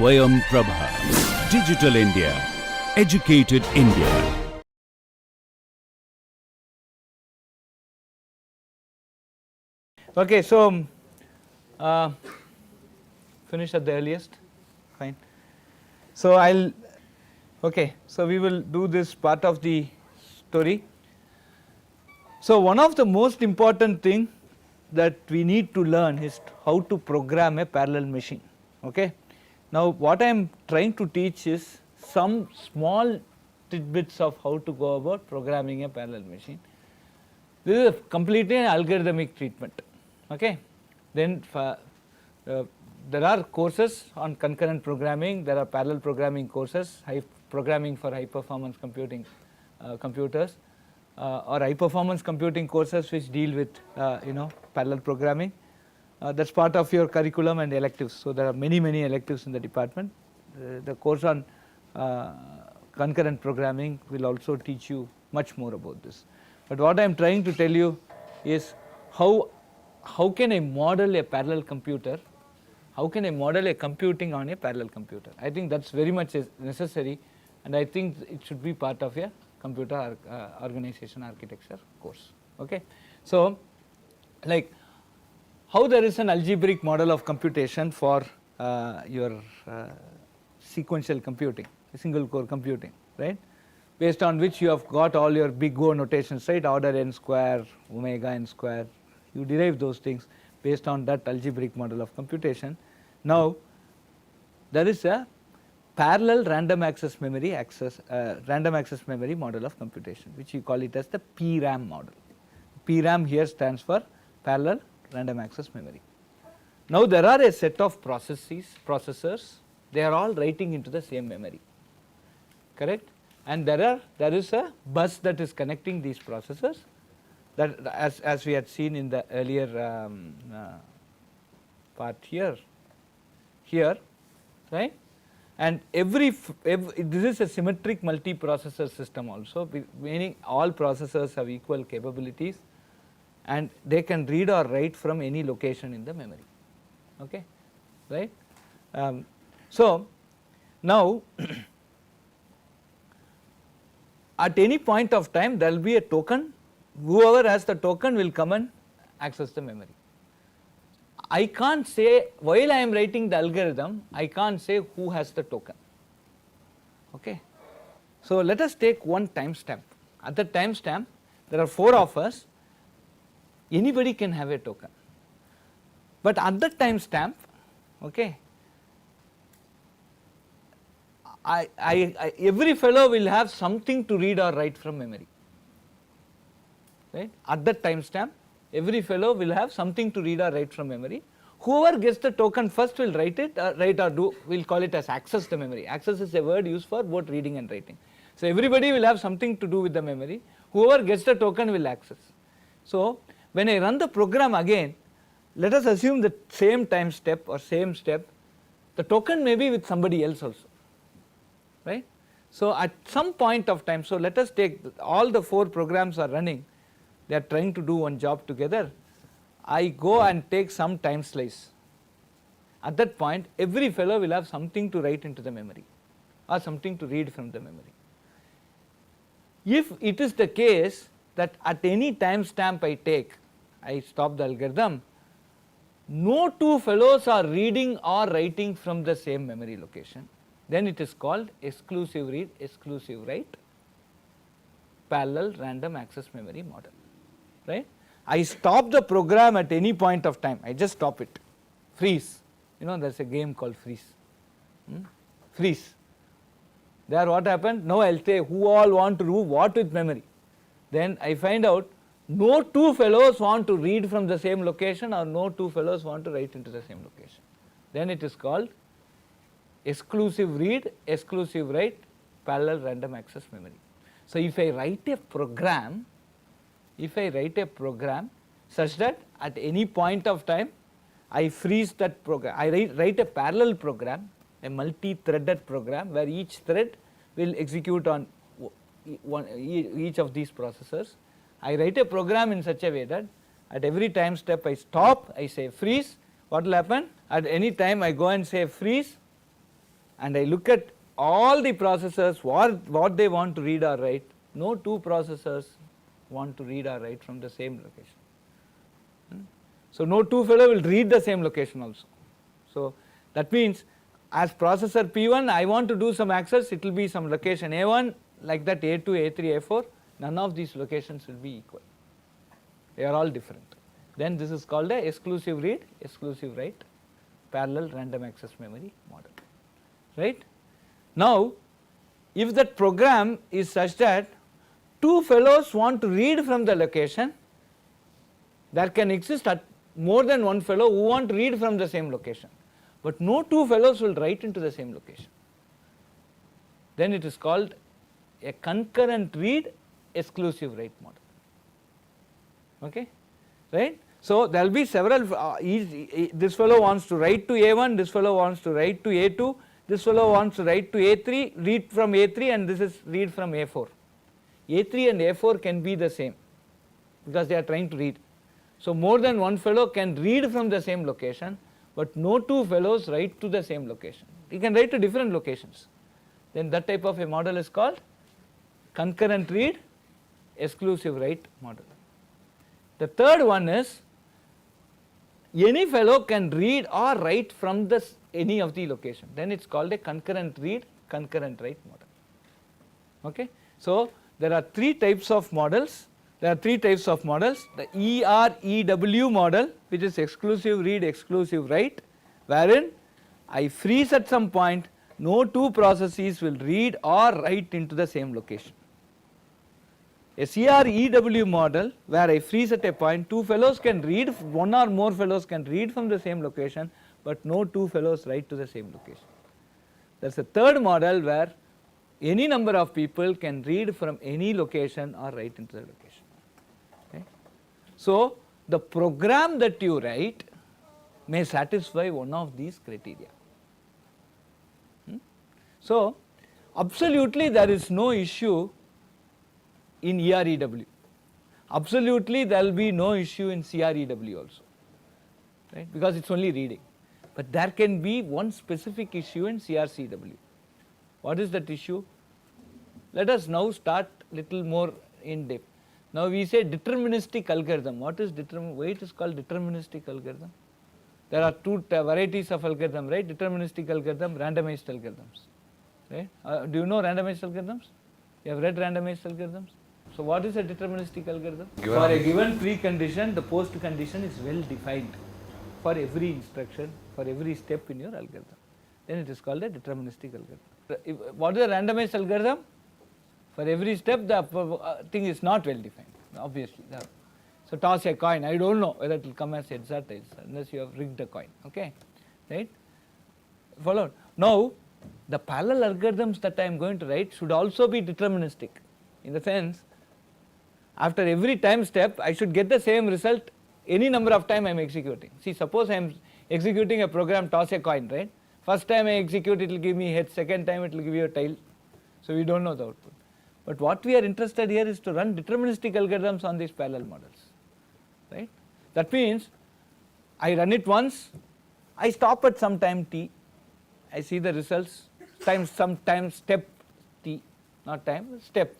Swayam Prabha. Digital India. Educated India. Okay, so finish at the earliest. Fine. So so we will do this part of the story. So one of the most important thing that we need to learn is how to program a parallel machine. Okay. Now what I am trying to teach is some small tidbits of how to go about programming a parallel machine. This is a completely an algorithmic treatment. Okay. Then there are courses on concurrent programming, there are parallel programming courses, programming for high performance computing computers, or high performance computing courses which deal with parallel programming. That is part of your curriculum and electives. So there are many electives in the department. The course on concurrent programming will also teach you much more about this. But what I am trying to tell you is how can I model a parallel computer, how can I model a computing on a parallel computer. I think that is very much necessary, and I think it should be part of a computer organization architecture course. Okay. So like how there is an algebraic model of computation for your sequential computing, single core computing, right, based on which you have got all your big O notations, right, order n square, omega n square, you derive those things based on that algebraic model of computation. Now there is a parallel random access memory model of computation, which you call it as the PRAM model. PRAM here stands for parallel random access memory. Now there are a set of processors, they are all writing into the same memory, correct, and there is a bus that is connecting these processors, that as we had seen in the earlier part here, right, and this is a symmetric multiprocessor system also, meaning all processors have equal capabilities and they can read or write from any location in the memory. Okay, right. So now at any point of time there will be a token, whoever has the token will come and access the memory. I can't say, while I am writing the algorithm, I can't say who has the token. Okay. So let us take one timestamp. At the timestamp there are 4 of us, anybody can have a token, but at the timestamp, okay, every fellow will have something to read or write from memory, right. At that timestamp every fellow will have something to read or write from memory. Whoever gets the token first will write or do, we will call it as access the memory. Access is a word used for both reading and writing. So everybody will have something to do with the memory, whoever gets the token will access. So when I run the program again, let us assume the same time step or same step, the token may be with somebody else also, right. So at some point of time, so let us take all the 4 programs are running, they are trying to do one job together. I go and take some time slice. At that point every fellow will have something to write into the memory or something to read from the memory. If it is the case that at any time stamp I stop the algorithm, no 2 fellows are reading or writing from the same memory location, then it is called exclusive read, exclusive write, parallel random access memory model, right. I stop the program at any point of time, I just stop it, freeze, there is a game called freeze, freeze. There what happened, now I will say who all want to do what with memory, then I find out no 2 fellows want to read from the same location or no 2 fellows want to write into the same location, then it is called exclusive read, exclusive write, parallel random access memory. So if I write a program, such that at any point of time I freeze that program, I write a parallel program, a multi-threaded program where each thread will execute on each of these processors. I write a program in such a way that at every time step I stop, I say freeze, what will happen? At any time I go and say freeze, and I look at all the processors, what they want to read or write, no two processors want to read or write from the same location. So no two fellow will read the same location also. So that means as processor P1 I want to do some access, it will be some location A1, like that A2, A3, A4, none of these locations will be equal, they are all different. Then this is called a exclusive read, exclusive write, parallel random access memory model, right. Now if that program is such that two fellows want to read from the location, there can exist at more than one fellow who want to read from the same location, but no two fellows will write into the same location. Then it is called a concurrent read, exclusive write model, okay, right. So there will be several, this fellow wants to write to A1, this fellow wants to write to A2, this fellow wants to write to A3, read from A3, and this is read from A4. A3 and A4 can be the same because they are trying to read. So more than one fellow can read from the same location, but no two fellows write to the same location. He can write to different locations. Then that type of a model is called concurrent read, exclusive write model. The third one is any fellow can read or write from any of the location, then it is called a concurrent read, concurrent write model, okay. So there are three types of models. There are three types of models. The EREW model, which is exclusive read, exclusive write, wherein I freeze at some point, no two processes will read or write into the same location. A CREW model, where I freeze at a point, two fellows can read, one or more fellows can read from the same location, but no two fellows write to the same location. There is a third model where any number of people can read from any location or write into the location. Okay. So the program that you write may satisfy one of these criteria. So absolutely there is no issue in EREW, absolutely there will be no issue in CREW also, right, because it is only reading, but there can be one specific issue in CRCW. What is that issue? Let us now start little more in depth. Now we say deterministic algorithm. What is why it is called deterministic algorithm? There are two varieties of algorithm, right? Deterministic algorithm, randomized algorithms, right? Do you know randomized algorithms? You have read randomized algorithms? So what is a deterministic algorithm? For a given precondition, the post condition is well defined for every instruction, for every step in your algorithm. Then it is called a deterministic algorithm. What is a randomized algorithm? For every step the thing is not well defined, obviously. So toss a coin, I don't know whether it will come as heads or tails unless you have rigged a coin, okay, right, followed. Now the parallel algorithms that I am going to write should also be deterministic, in the sense after every time step I should get the same result any number of time I am executing. See, suppose I am executing a program toss a coin, right, first time I execute it will give me head, second time it will give you a tail, so we don't know the output. But what we are interested here is to run deterministic algorithms on these parallel models, right. That means I run it once, I stop at some time t, I see the results, some time step t, not time, step,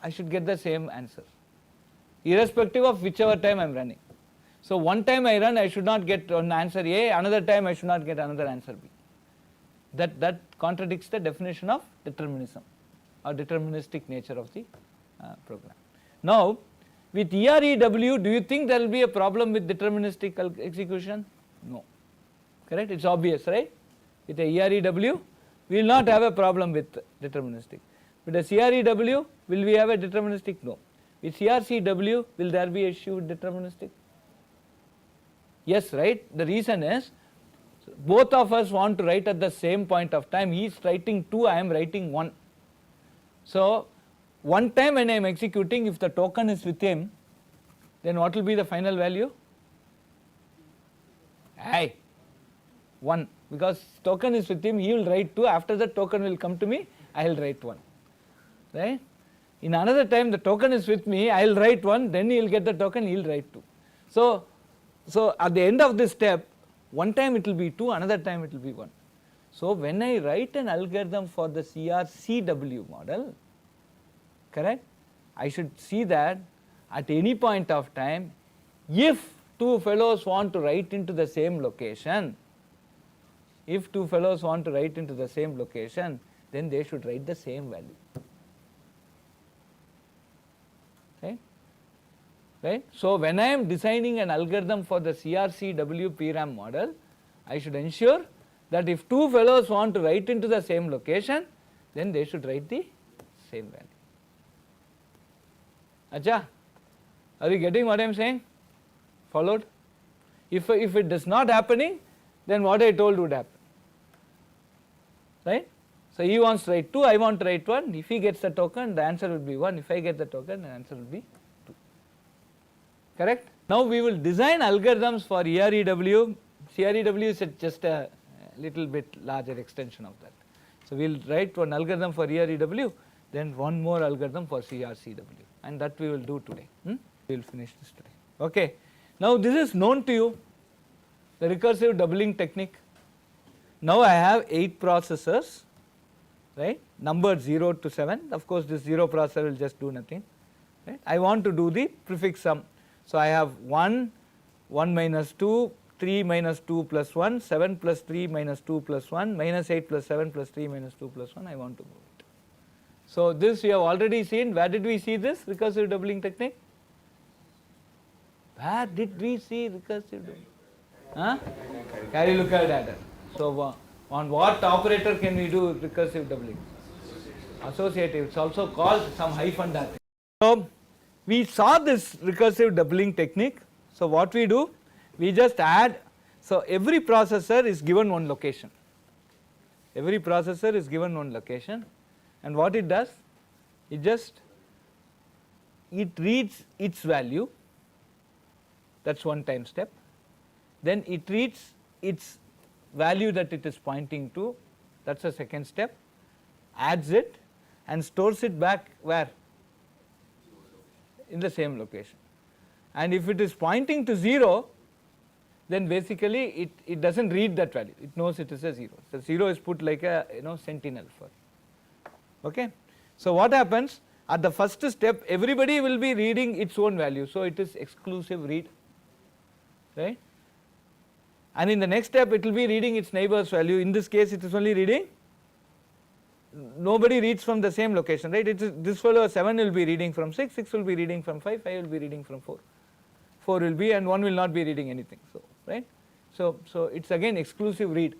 I should get the same answer irrespective of whichever time I am running. So one time I run, I should not get an answer A, another time I should not get another answer B. That contradicts the definition of determinism or deterministic nature of the program. Now with EREW, do you think there will be a problem with deterministic execution? No, correct, it is obvious, right. With a EREW we will not have a problem with deterministic. With a CREW, will we have a deterministic? No. With CRCW, will there be an issue with deterministic? Yes, right. The reason is both of us want to write at the same point of time. He is writing 2, I am writing 1. So one time when I am executing, if the token is with him, then what will be the final value? 1, because token is with him, he will write 2, after that token will come to me, I will write 1, right. In another time the token is with me, I will write 1, then he will get the token, he will write 2. So at the end of this step, one time it will be 2, another time it will be 1. So when I write an algorithm for the CRCW model, correct, I should see that at any point of time, if two fellows want to write into the same location, then they should write the same value. Right? So when I am designing an algorithm for the CRCW PRAM model, I should ensure that if two fellows want to write into the same location, then they should write the same value. Acha, are you getting what I am saying? Followed? If it does not happening, then what I told would happen. Right? So he wants to write 2, I want to write 1. If he gets the token, the answer will be 1. If I get the token, the answer will be 2. Correct? Now we will design algorithms for EREW. CREW is just a little bit larger extension of that. So we will write one algorithm for EREW, then one more algorithm for CRCW, and that we will do today. We will finish this today. Okay. Now this is known to you, the recursive doubling technique. Now I have 8 processors, right, numbered 0 to 7. Of course this 0 processor will just do nothing, right. I want to do the prefix sum. So I have 1, 1 minus 2, 3 minus 2 plus 1, 7 plus 3 minus 2 plus 1, minus 8 plus 7 plus 3 minus 2 plus 1, I want to move it. So this we have already seen. Where did we see this recursive doubling technique? Where did we see recursive doubling? Carry-Looker adder. So on what operator can we do recursive doubling? Associative. It's also called some hyphen data. So we saw this recursive doubling technique. So what we do? We just add. So every processor is given one location. Every processor is given one location, and what it does? It reads its value. That's one time step. Then it reads its value that it is pointing to, that's a second step, adds it and stores it back where? In the same location. And if it is pointing to 0, then basically it does not read that value, it knows it is a 0. So 0 is put like a sentinel for. Okay. So what happens? At the first step, everybody will be reading its own value, so it is exclusive read, right. And in the next step it will be reading its neighbor's value. In this case it is only reading, nobody reads from the same location, right. It is this fellow 7 will be reading from 6, 6 will be reading from 5, 5 will be reading from 4, 4 will be, and 1 will not be reading anything. So right. So it is again exclusive read.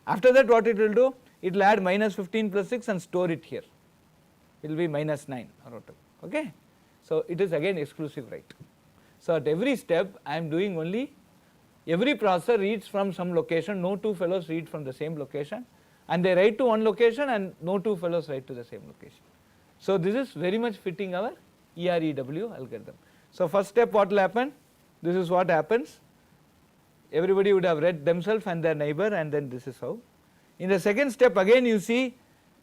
After that what it will do? It will add minus 15 plus 6 and store it here. It will be minus 9 or whatever. Okay. So it is again exclusive write. So at every step I am doing only, every processor reads from some location, no two fellows read from the same location, and they write to one location and no two fellows write to the same location. So this is very much fitting our EREW algorithm. So first step what will happen? This is what happens. Everybody would have read themselves and their neighbor, and then this is how. In the second step again you see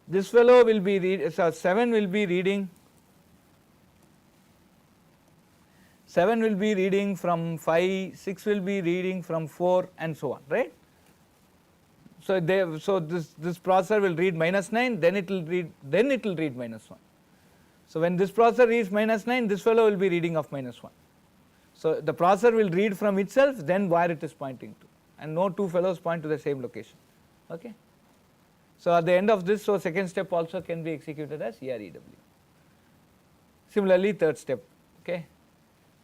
this fellow will be 7 will be reading, 7 will be reading from 5, 6 will be reading from 4, and so on, right. So this processor will read minus 9, then it will read minus 1. So when this processor reads minus 9, this fellow will be reading of minus 1. So the processor will read from itself, then where it is pointing to, and no two fellows point to the same location. Okay. So at the end of this, so second step also can be executed as EREW. Similarly third step, okay.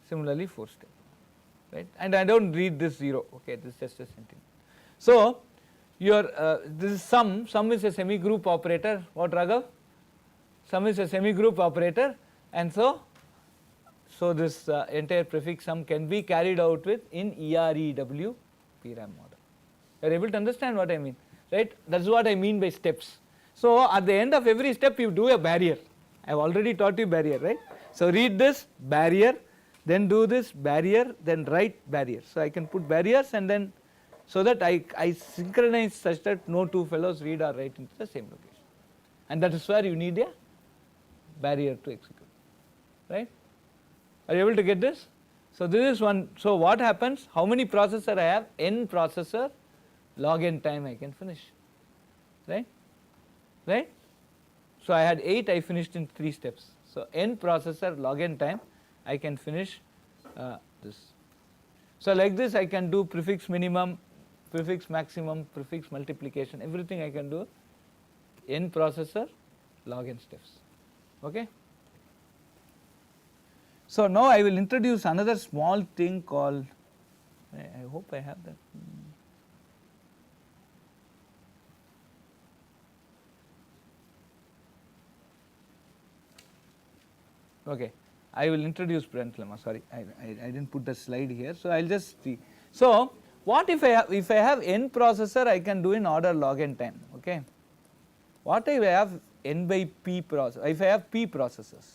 Similarly fourth step, right. And I don't read this 0, okay, this is just a sentence. So your this is sum is a semi group operator. What, Raghav? Sum is a semi group operator, and so this entire prefix sum can be carried out with in EREW PRAM model. You are able to understand what I mean, right? That is what I mean by steps. So at the end of every step you do a barrier. I have already taught you barrier, right? So read this barrier, then do this barrier, then write barrier. So I can put barriers, and then so that I synchronize such that no two fellows read or write into the same location, and that is where you need a barrier to execute, right. Are you able to get this? So this is one. So what happens? How many processor I have? N processor, log n time I can finish. right, right. So I had 8, I finished in 3 steps. So n processor log n time I can finish this. So like this I can do prefix minimum, prefix maximum, prefix multiplication, everything I can do n processor log n steps. Okay. So now I will introduce another small thing called, I hope I have that. Okay, I will introduce Brent lemma. Sorry, I didn't put the slide here. So I will just see. So what if I have n processor, I can do in order log n time. Okay. What if I have n by p processor? If I have p processors,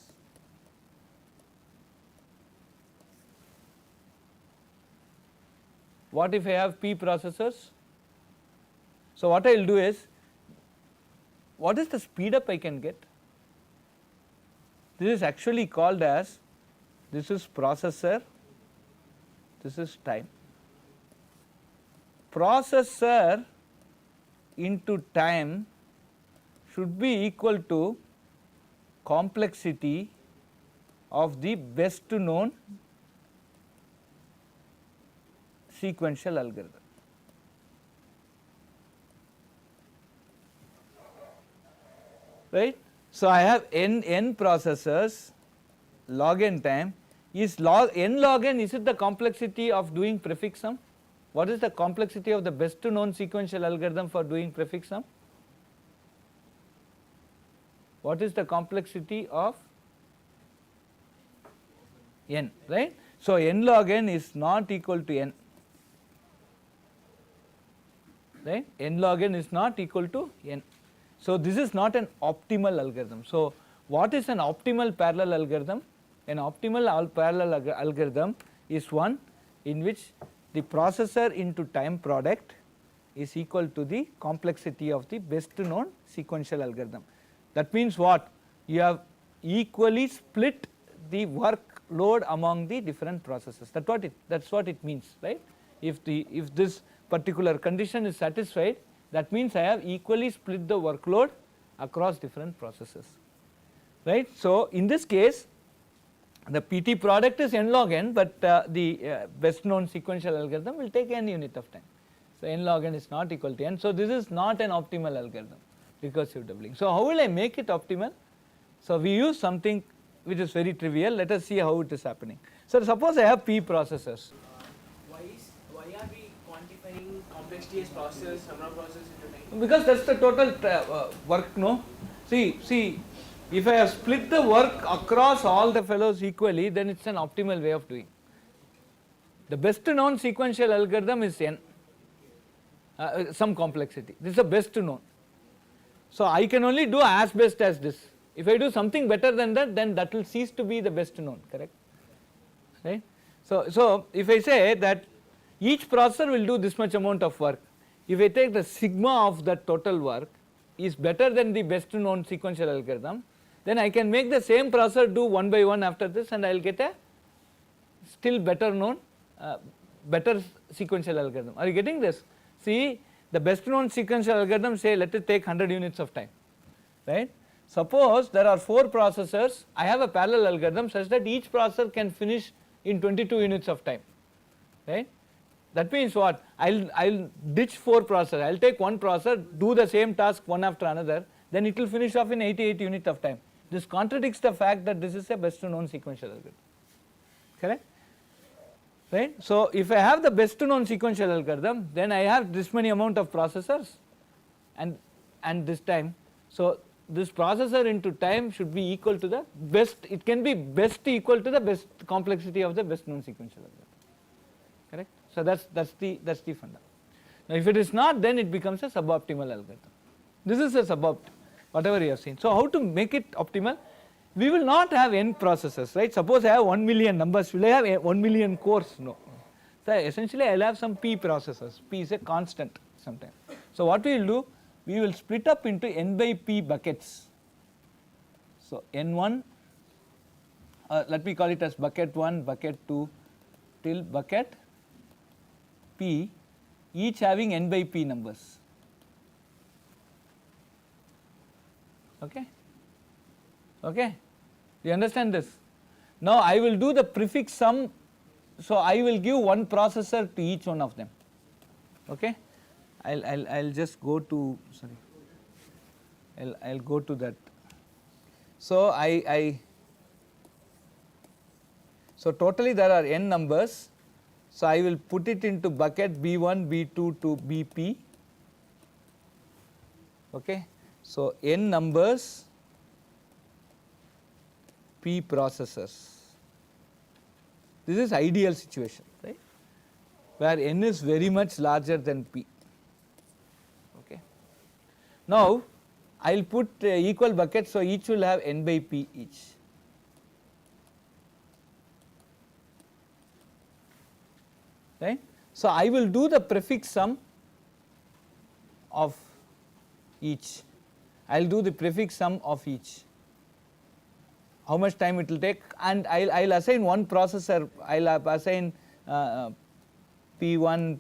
what if I have p processors? So what I will do is, what is the speed up I can get? This is actually called as, this is processor, this is time. Processor into time should be equal to complexity of the best known sequential algorithm. Right. So I have n processors, log n time is n log n, is it the complexity of doing prefix sum? What is the complexity of the best known sequential algorithm for doing prefix sum? What is the complexity of n, right? So n log n is not equal to n, right? N log n is not equal to n. So this is not an optimal algorithm. So what is an optimal parallel algorithm? An optimal parallel algorithm is one in which the processor into time product is equal to the complexity of the best known sequential algorithm. That means what? You have equally split the workload among the different processes. That's what it means, right? If this particular condition is satisfied, that means I have equally split the workload across different processes, right. So in this case the PT product is n log n, but the best known sequential algorithm will take n unit of time. So n log n is not equal to n. So this is not an optimal algorithm, recursive doubling. So how will I make it optimal? So we use something which is very trivial. Let us see how it is happening. So suppose I have p processors. Why are we quantifying complexity as process, number of processes into time? Because that's the total work, no? See, if I have split the work across all the fellows equally, then it's an optimal way of doing. The best known sequential algorithm is n, some complexity. This is the best known. So I can only do as best as this. If I do something better than that, then that will cease to be the best known, correct? Right? So if I say that each processor will do this much amount of work, if I take the sigma of that total work is better than the best known sequential algorithm, then I can make the same processor do one by one after this, and I will get a still better known, better sequential algorithm. Are you getting this? See, the best known sequential algorithm, say let it take 100 units of time, right? Suppose there are 4 processors, I have a parallel algorithm such that each processor can finish in 22 units of time, right? That means what? I'll ditch 4 processors, I'll take one processor, do the same task one after another, then it will finish off in 88 units of time. This contradicts the fact that this is a best known sequential algorithm, correct? Right? So if I have the best known sequential algorithm, then I have this many amount of processors and this time. So this processor into time should be equal to the best, it can be best equal to the best complexity of the best known sequential algorithm, correct? So that's the funda. Now if it is not, then it becomes a suboptimal algorithm. This is a suboptimal, whatever you have seen. So how to make it optimal? We will not have n processors, right? Suppose I have 1 million numbers, will I have 1 million cores? No. So essentially I will have some p processors, p is a constant sometimes. So what we will do, we will split up into n by p buckets. So n1, let me call it as bucket 1, bucket 2 till bucket p, each having n by p numbers. Okay. Okay. Do you understand this? Now I will do the prefix sum, so I will give one processor to each one of them. Okay. I'll just go to, sorry, I'll go to that. So so totally there are n numbers, so I will put it into bucket B1, B2 to BP. Okay. So n numbers, P processors. This is ideal situation, right, where n is very much larger than P. Okay. Now I will put equal buckets, so each will have n by P each. Right. So I will do the prefix sum of each. I will do the prefix sum of each. How much time it will take, and I'll assign one processor, I'll assign P1,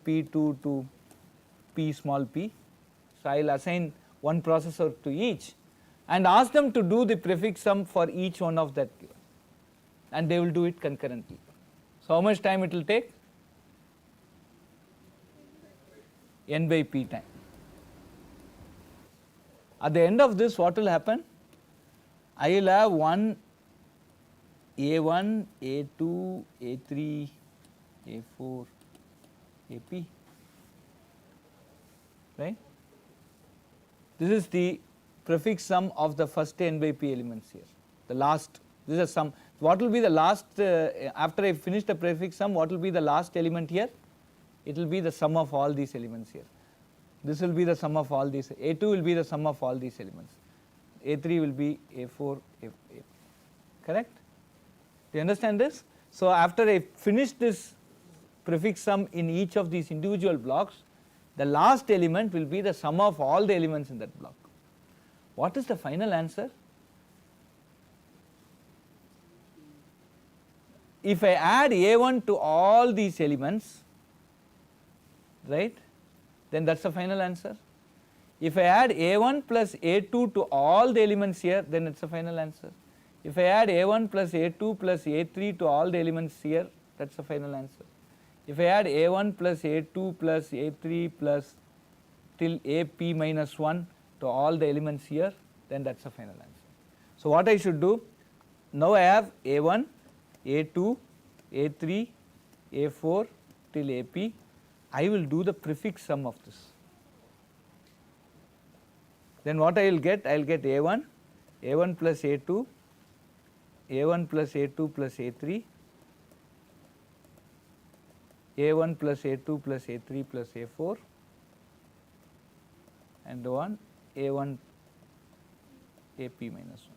P2 to P small p. So I'll assign one processor to each and ask them to do the prefix sum for each one of that, and they will do it concurrently. So how much time it will take? N by P time. At the end of this, what will happen? I will have one A1, A2, A3, A4, AP, right. This is the prefix sum of the first n by P elements here, the last, this is a sum. What will be the last, after I finish the prefix sum, what will be the last element here? It will be the sum of all these elements here. This will be the sum of all these, A2 will be the sum of all these elements, A3 will be A4, A, correct? Do you understand this? So after I finish this prefix sum in each of these individual blocks, the last element will be the sum of all the elements in that block. What is the final answer? If I add A1 to all these elements, right, then that is the final answer. If I add A1 plus A2 to all the elements here, then it is the final answer. If I add A1 plus A2 plus A3 to all the elements here, that is the final answer. If I add A1 plus A2 plus A3 plus till AP minus 1 to all the elements here, then that is the final answer. So what I should do? Now I have A1, A2, A3, A4 till AP. I will do the prefix sum of this. Then what I will get? I will get A1, A1 plus A2, A1 plus A2 plus A3, A1 plus A2 plus A3 plus A4, and one A1 AP minus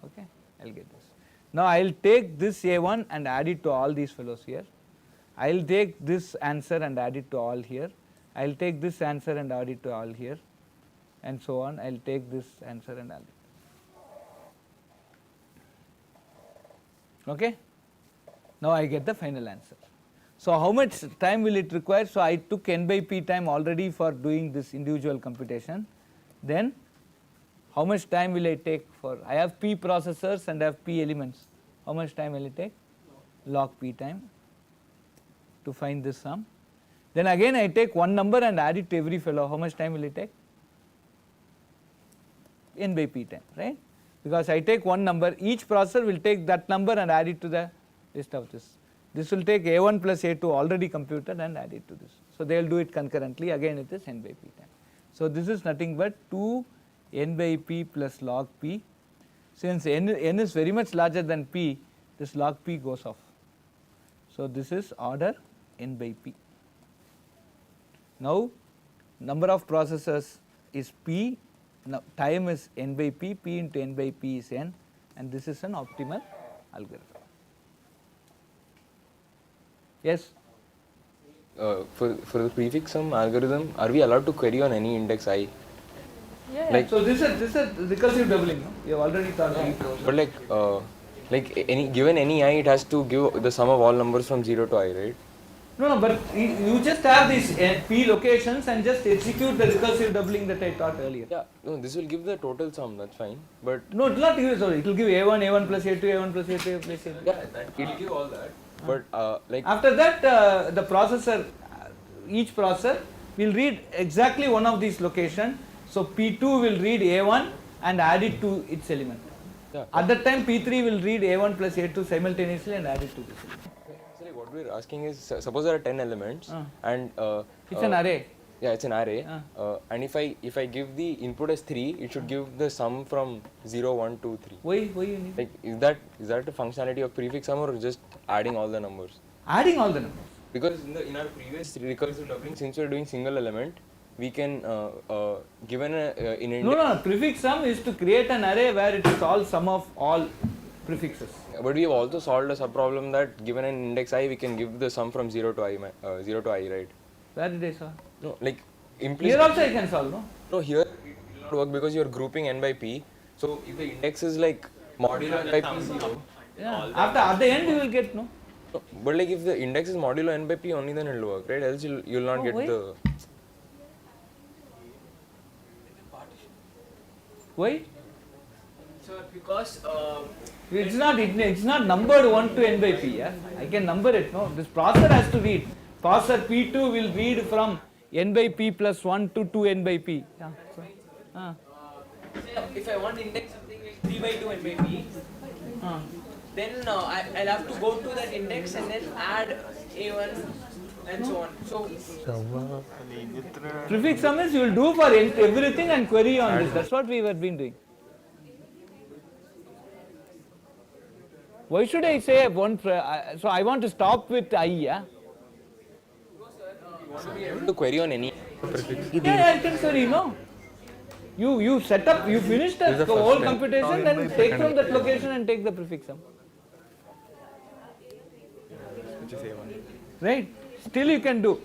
1. Okay, I will get this. Now I will take this A1 and add it to all these fellows here. I will take this answer and add it to all here. I will take this answer and add it to all here, and so on. I will take this answer and add it. Okay. Now I get the final answer. So how much time will it require? So I took n by p time already for doing this individual computation. Then how much time will I take for, I have p processors and I have p elements. How much time will it take? Log p time to find this sum. Then again I take one number and add it to every fellow. How much time will it take? N by p time, right? Because I take one number, each processor will take that number and add it to the list of this. This will take A1 plus A2 already computed and add it to this. So they will do it concurrently, again it is n by p time. So this is nothing but 2 n by p plus log p. Since n is very much larger than p, this log p goes off. So this is order n by p. Now number of processors is p, now time is n by p, p into n by p is n, and this is an optimal algorithm. Yes? For the prefix sum algorithm, are we allowed to query on any index I? Yeah, like, so this is recursive doubling, no? You have already thought of it. But like any given any I, it has to give the sum of all numbers from 0 to I, right? No, but you just have these p locations and just execute the recursive doubling that I taught earlier. Yeah, no, this will give the total sum, that's fine. But No, it will not give, sorry, it will give A1, A1 plus A2, A1 plus A2, A plus A2. yeah, it will give all that. But like After that, the processor, each processor will read exactly one of these locations. So P2 will read A1 and add it to its element. yeah, At that time, P3 will read A1 plus A2 simultaneously and add it to this element. so like what we're asking is, suppose there are 10 elements and It's an array. yeah, it's an array. And if I give the input as 3, it should give the sum from 0, 1, 2, 3. Why you need? Like is that the functionality of prefix sum or just adding all the numbers? Adding all the numbers. Because in our previous recursive doubling, since we're doing single element, we can given in index. No, prefix sum is to create an array where it is all sum of all prefixes. But we have also solved a sub-problem that given an index I, we can give the sum from 0 to I, right? Where did I solve? No, like Here implicit. also I can solve, no? No, here it will not work because you are grouping n by p. So if the index is like modulo n by p 0. Yeah. At the end you will get, no? No, but like if the index is modulo n by p only, then it will work, right? Else you'll not get why? the. Why? So because It's not numbered 1 to n by p. Yeah? I can number it. No, this processor has to read. Processor P2 will read from n by p plus 1 to 2n by p. Yeah. say if I want to index something like 3 by 2 n by p, then I'll have to go to that index and then add a1 and so on. So Prefix sum is you will do for everything and query on this. That's what we have been doing. Why should I say one? So I want to stop with I. Yeah. To query on any Yeah, I can query. No. You set up. You finish the whole computation, then take from that location and take the prefix sum. Right. Still you can do.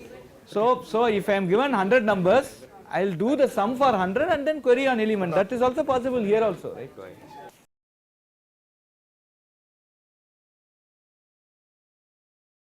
So if I am given 100 numbers, I will do the sum for 100 and then query on element. That is also possible here also, right?